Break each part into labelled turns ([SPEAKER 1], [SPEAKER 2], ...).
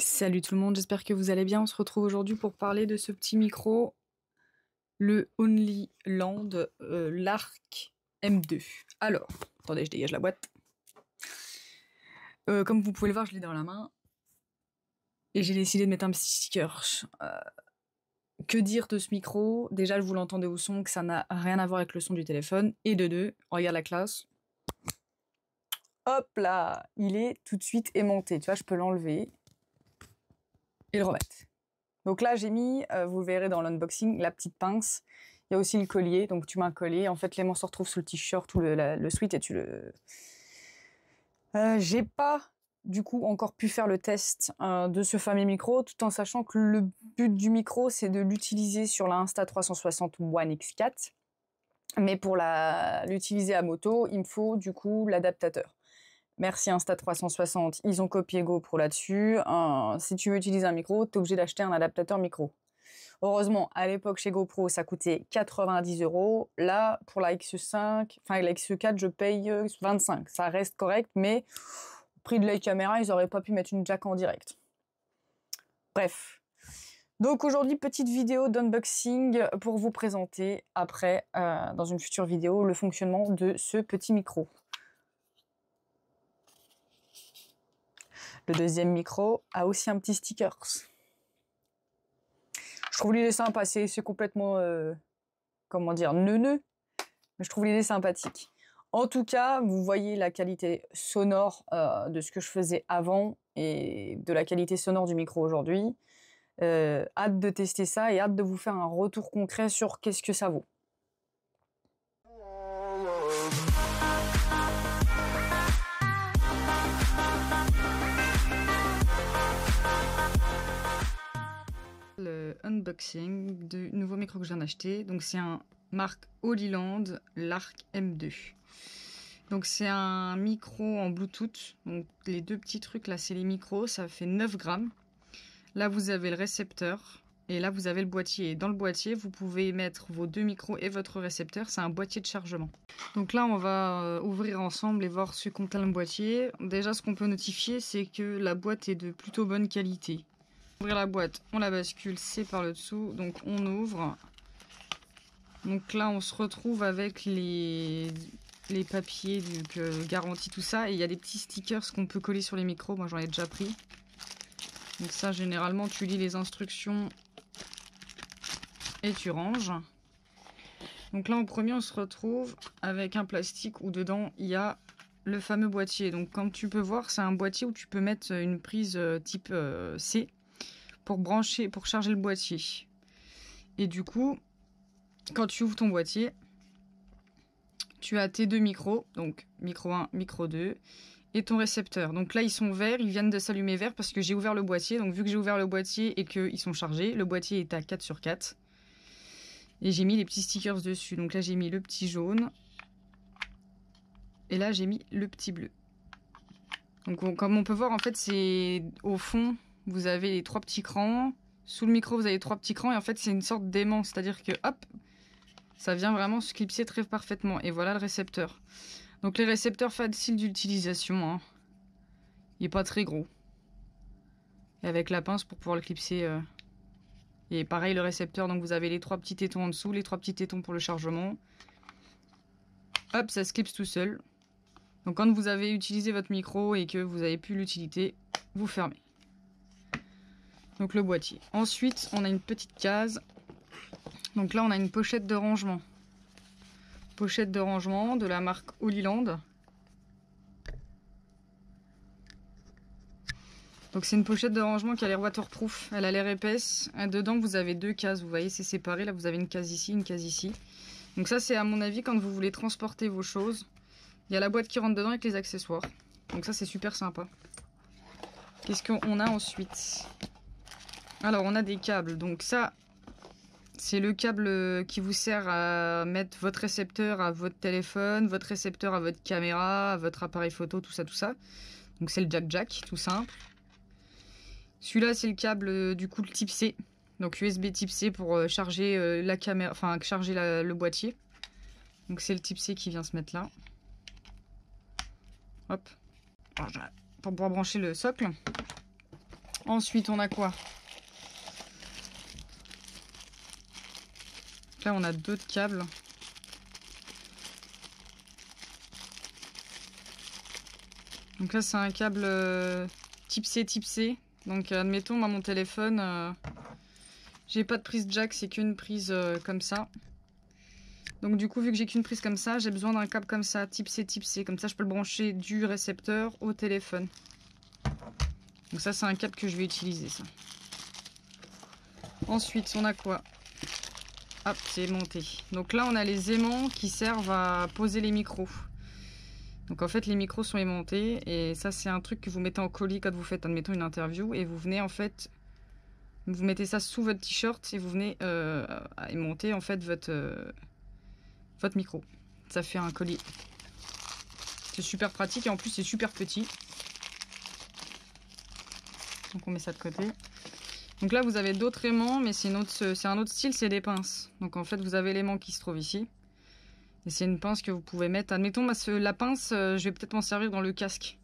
[SPEAKER 1] Salut tout le monde, j'espère que vous allez bien. On se retrouve aujourd'hui pour parler de ce petit micro, le Only Land Lark M2. Alors, attendez, je dégage la boîte. Comme vous pouvez le voir, je l'ai dans la main. Et j'ai décidé de mettre un petit sticker. Que dire de ce micro? Déjà, vous l'entendez au son, que ça n'a rien à voir avec le son du téléphone. Et de deux, regarde la classe. Hop là, il est tout de suite aimanté. Tu vois, je peux l'enlever et le remettre. Donc là, j'ai mis, vous le verrez dans l'unboxing, la petite pince. Il y a aussi le collier, donc tu mets un collier. En fait, l'aimant se retrouve sous le t-shirt ou le sweat et tu le... j'ai pas, du coup, encore pu faire le test de ce fameux micro, tout en sachant que le but du micro, c'est de l'utiliser sur la Insta360 One X4. Mais pour l'utiliser à moto, il me faut, du coup, l'adaptateur. Merci Insta360, ils ont copié GoPro là-dessus. Si tu veux utiliser un micro, t'es obligé d'acheter un adaptateur micro. Heureusement, à l'époque, chez GoPro, ça coûtait 90 €. Là, pour la X5, enfin la X4, je paye 25. Ça reste correct, mais au prix de la caméra, ils auraient pas pu mettre une jack en direct. Bref. Donc aujourd'hui, petite vidéo d'unboxing pour vous présenter après, dans une future vidéo, le fonctionnement de ce petit micro. Le deuxième micro a aussi un petit sticker. Je trouve l'idée sympa, c'est complètement, comment dire, neuneux, mais je trouve l'idée sympathique. En tout cas, vous voyez la qualité sonore de ce que je faisais avant et de la qualité sonore du micro aujourd'hui. Hâte de tester ça et hâte de vous faire un retour concret sur qu'est-ce que ça vaut. Le unboxing du nouveau micro que je viens d'acheter. Donc c'est un marque Only Land Lark M2. Donc c'est un micro en Bluetooth. Donc les deux petits trucs là, c'est les micros, ça fait 9 grammes. Là vous avez le récepteur et là vous avez le boîtier. Et dans le boîtier, vous pouvez mettre vos deux micros et votre récepteur. C'est un boîtier de chargement. Donc là on va ouvrir ensemble et voir ce qu'on contient le boîtier. Déjà ce qu'on peut notifier, c'est que la boîte est de plutôt bonne qualité. Ouvrir la boîte, on la bascule, c'est par le dessous, donc on ouvre. Donc là on se retrouve avec les papiers, donc garantie, tout ça, et il y a des petits stickers qu'on peut coller sur les micros, moi j'en ai déjà pris. Donc ça généralement tu lis les instructions et tu ranges. Donc là en premier on se retrouve avec un plastique où dedans il y a le fameux boîtier. Donc comme tu peux voir, c'est un boîtier où tu peux mettre une prise type C pour brancher, pour charger le boîtier. Et du coup, quand tu ouvres ton boîtier, tu as tes deux micros, donc micro 1, micro 2, et ton récepteur. Donc là, ils sont verts, ils viennent de s'allumer vert parce que j'ai ouvert le boîtier. Donc vu que j'ai ouvert le boîtier et qu'ils sont chargés, le boîtier est à 4/4. Et j'ai mis les petits stickers dessus. Donc là, j'ai mis le petit jaune. Et là, j'ai mis le petit bleu. Donc comme on peut voir, en fait, c'est au fond, vous avez les trois petits crans. Sous le micro, vous avez trois petits crans. Et en fait, c'est une sorte d'aimant. C'est-à-dire que, hop, ça vient vraiment se clipser très parfaitement. Et voilà le récepteur. Donc les récepteurs faciles d'utilisation. Hein. Il n'est pas très gros. Et avec la pince pour pouvoir le clipser. Et pareil, le récepteur. Donc vous avez les trois petits tétons en dessous. Les trois petits tétons pour le chargement. Hop, ça se clipse tout seul. Donc quand vous avez utilisé votre micro et que vous avez pu l'utiliser, vous fermez. Donc le boîtier. Ensuite, on a une petite case. Donc là, on a une pochette de rangement. Pochette de rangement de la marque Only Land. Donc c'est une pochette de rangement qui a l'air waterproof. Elle a l'air épaisse. Et dedans, vous avez deux cases. Vous voyez, c'est séparé. Là, vous avez une case ici, une case ici. Donc ça, c'est à mon avis quand vous voulez transporter vos choses. Il y a la boîte qui rentre dedans avec les accessoires. Donc ça, c'est super sympa. Qu'est-ce qu'on a ensuite? Alors, on a des câbles. Donc ça, c'est le câble qui vous sert à mettre votre récepteur à votre téléphone, votre récepteur à votre caméra, à votre appareil photo, tout ça, tout ça. Donc c'est le jack, tout simple. Celui-là, c'est le câble du coup le type C. Donc USB type C pour charger la caméra, enfin charger le boîtier. Donc c'est le type C qui vient se mettre là. Hop. Pour pouvoir brancher le socle. Ensuite, on a quoi? Là, on a d'autres câbles. Donc là, c'est un câble type C, type C. Donc, admettons, moi, mon téléphone, j'ai pas de prise jack, c'est qu'une prise comme ça. Donc, du coup, vu que j'ai qu'une prise comme ça, j'ai besoin d'un câble comme ça, type C, type C. Comme ça, je peux le brancher du récepteur au téléphone. Donc ça, c'est un câble que je vais utiliser, ça. Ensuite, on a quoi? Hop, c'est monté. Donc là, on a les aimants qui servent à poser les micros. Donc en fait, les micros sont aimantés. Et ça, c'est un truc que vous mettez en colis quand vous faites, admettons, une interview. Et vous venez, en fait, vous mettez ça sous votre t-shirt et vous venez aimanter, en fait, votre micro. Ça fait un colis. C'est super pratique et en plus, c'est super petit. Donc on met ça de côté. Donc là, vous avez d'autres aimants, mais c'est un autre style, c'est des pinces. Donc en fait, vous avez l'aimant qui se trouve ici. Et c'est une pince que vous pouvez mettre. Admettons, la pince, je vais peut-être m'en servir dans le casque.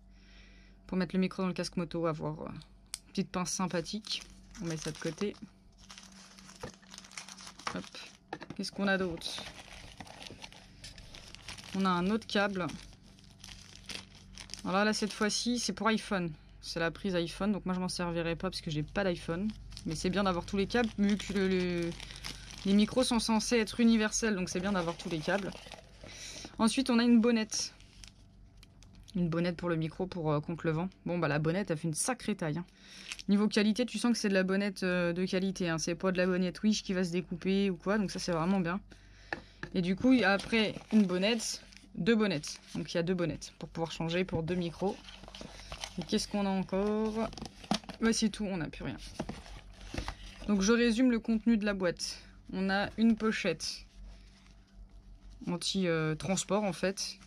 [SPEAKER 1] Pour mettre le micro dans le casque moto, avoir une petite pince sympathique. On met ça de côté. Hop. Qu'est-ce qu'on a d'autre? On a un autre câble. Alors là, cette fois-ci, c'est pour iPhone. C'est la prise iPhone, donc moi je m'en servirai pas parce que j'ai pas d'iPhone. Mais c'est bien d'avoir tous les câbles, vu que les micros sont censés être universels, donc c'est bien d'avoir tous les câbles. Ensuite, on a une bonnette. Une bonnette pour le micro, pour contre le vent. Bon, bah la bonnette, elle fait une sacrée taille. Hein. Niveau qualité, tu sens que c'est de la bonnette de qualité. Hein. C'est pas de la bonnette Wish qui va se découper ou quoi, donc ça c'est vraiment bien. Et du coup, après une bonnette, deux bonnettes. Donc il y a deux bonnettes pour pouvoir changer pour deux micros. Et qu'est-ce qu'on a encore? Bah, c'est tout, on n'a plus rien. Donc je résume le contenu de la boîte. On a une pochette anti-transport en fait.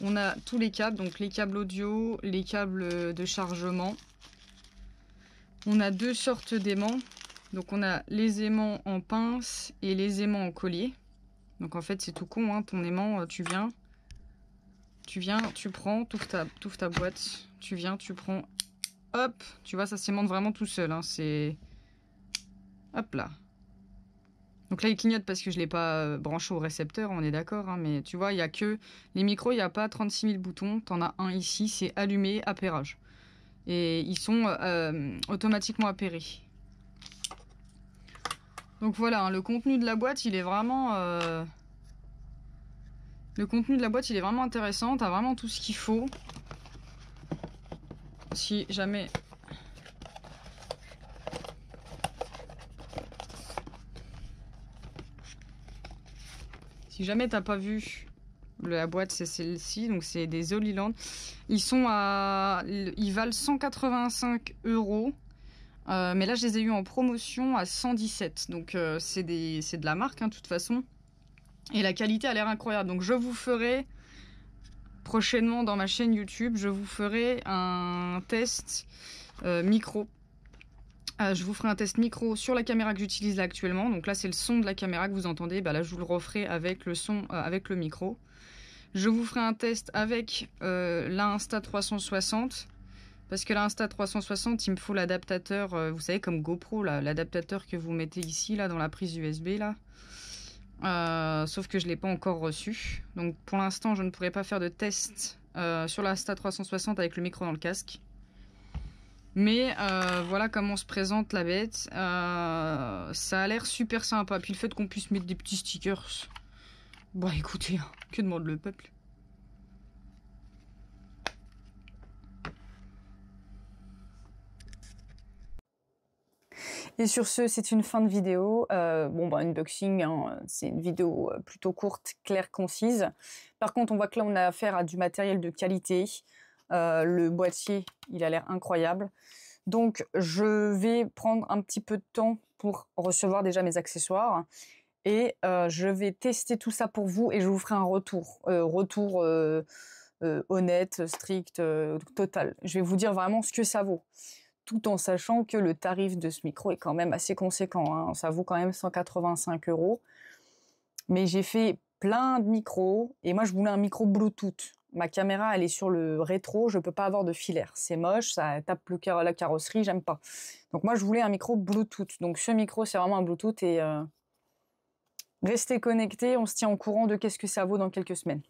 [SPEAKER 1] On a tous les câbles, donc les câbles audio, les câbles de chargement. On a deux sortes d'aimants. Donc on a les aimants en pince et les aimants en collier. Donc en fait c'est tout con, hein, ton aimant, tu viens, tu prends, t'ouvres ta boîte, tu viens, tu prends, hop, tu vois, ça s'aimante vraiment tout seul, hein, c'est... Hop là. Donc là il clignote parce que je ne l'ai pas branché au récepteur, on est d'accord, hein, mais tu vois, il n'y a que... Les micros, il n'y a pas 36 000 boutons, t'en as un ici, c'est allumé, appairage. Et ils sont automatiquement appairés. Donc voilà, hein, le contenu de la boîte, il est vraiment... Le contenu de la boîte, il est vraiment intéressant. T'as vraiment tout ce qu'il faut. Si jamais... Si jamais t'as pas vu la boîte, c'est celle-ci. Donc c'est des Holyland. Ils valent 185 €. Mais là, je les ai eu en promotion à 117. Donc c'est de la marque, hein, de toute façon. Et la qualité a l'air incroyable. Donc je vous ferai prochainement dans ma chaîne YouTube, je vous ferai un test micro. Je vous ferai un test micro sur la caméra que j'utilise là actuellement. Donc là c'est le son de la caméra que vous entendez. Bah là je vous le referai avec le son, avec le micro. Je vous ferai un test avec la Insta360. Parce que la Insta360, il me faut l'adaptateur, vous savez comme GoPro, l'adaptateur que vous mettez ici, là dans la prise USB là. Sauf que je ne l'ai pas encore reçu. Donc pour l'instant, je ne pourrai pas faire de test sur la Insta360 avec le micro dans le casque. Mais voilà comment se présente la bête. Ça a l'air super sympa. Puis le fait qu'on puisse mettre des petits stickers. Bon, écoutez, que demande le peuple? Et sur ce, c'est une fin de vidéo. Bon, bah, unboxing, hein, c'est une vidéo plutôt courte, claire, concise. Par contre, on voit que là, on a affaire à du matériel de qualité. Le boîtier, il a l'air incroyable. Donc, je vais prendre un petit peu de temps pour recevoir déjà mes accessoires. Et je vais tester tout ça pour vous et je vous ferai un retour. Honnête, strict, total. Je vais vous dire vraiment ce que ça vaut. Tout en sachant que le tarif de ce micro est quand même assez conséquent. Hein. Ça vaut quand même 185 €. Mais j'ai fait plein de micros et moi je voulais un micro Bluetooth.
[SPEAKER 2] ma caméra, elle est sur le rétro, je peux pas avoir de filaire. C'est moche, ça tape la carrosserie, j'aime pas. Donc moi, je voulais un micro Bluetooth. Donc ce micro, c'est vraiment un Bluetooth et restez connectés, on se tient au courant de qu'est-ce que ça vaut dans quelques semaines.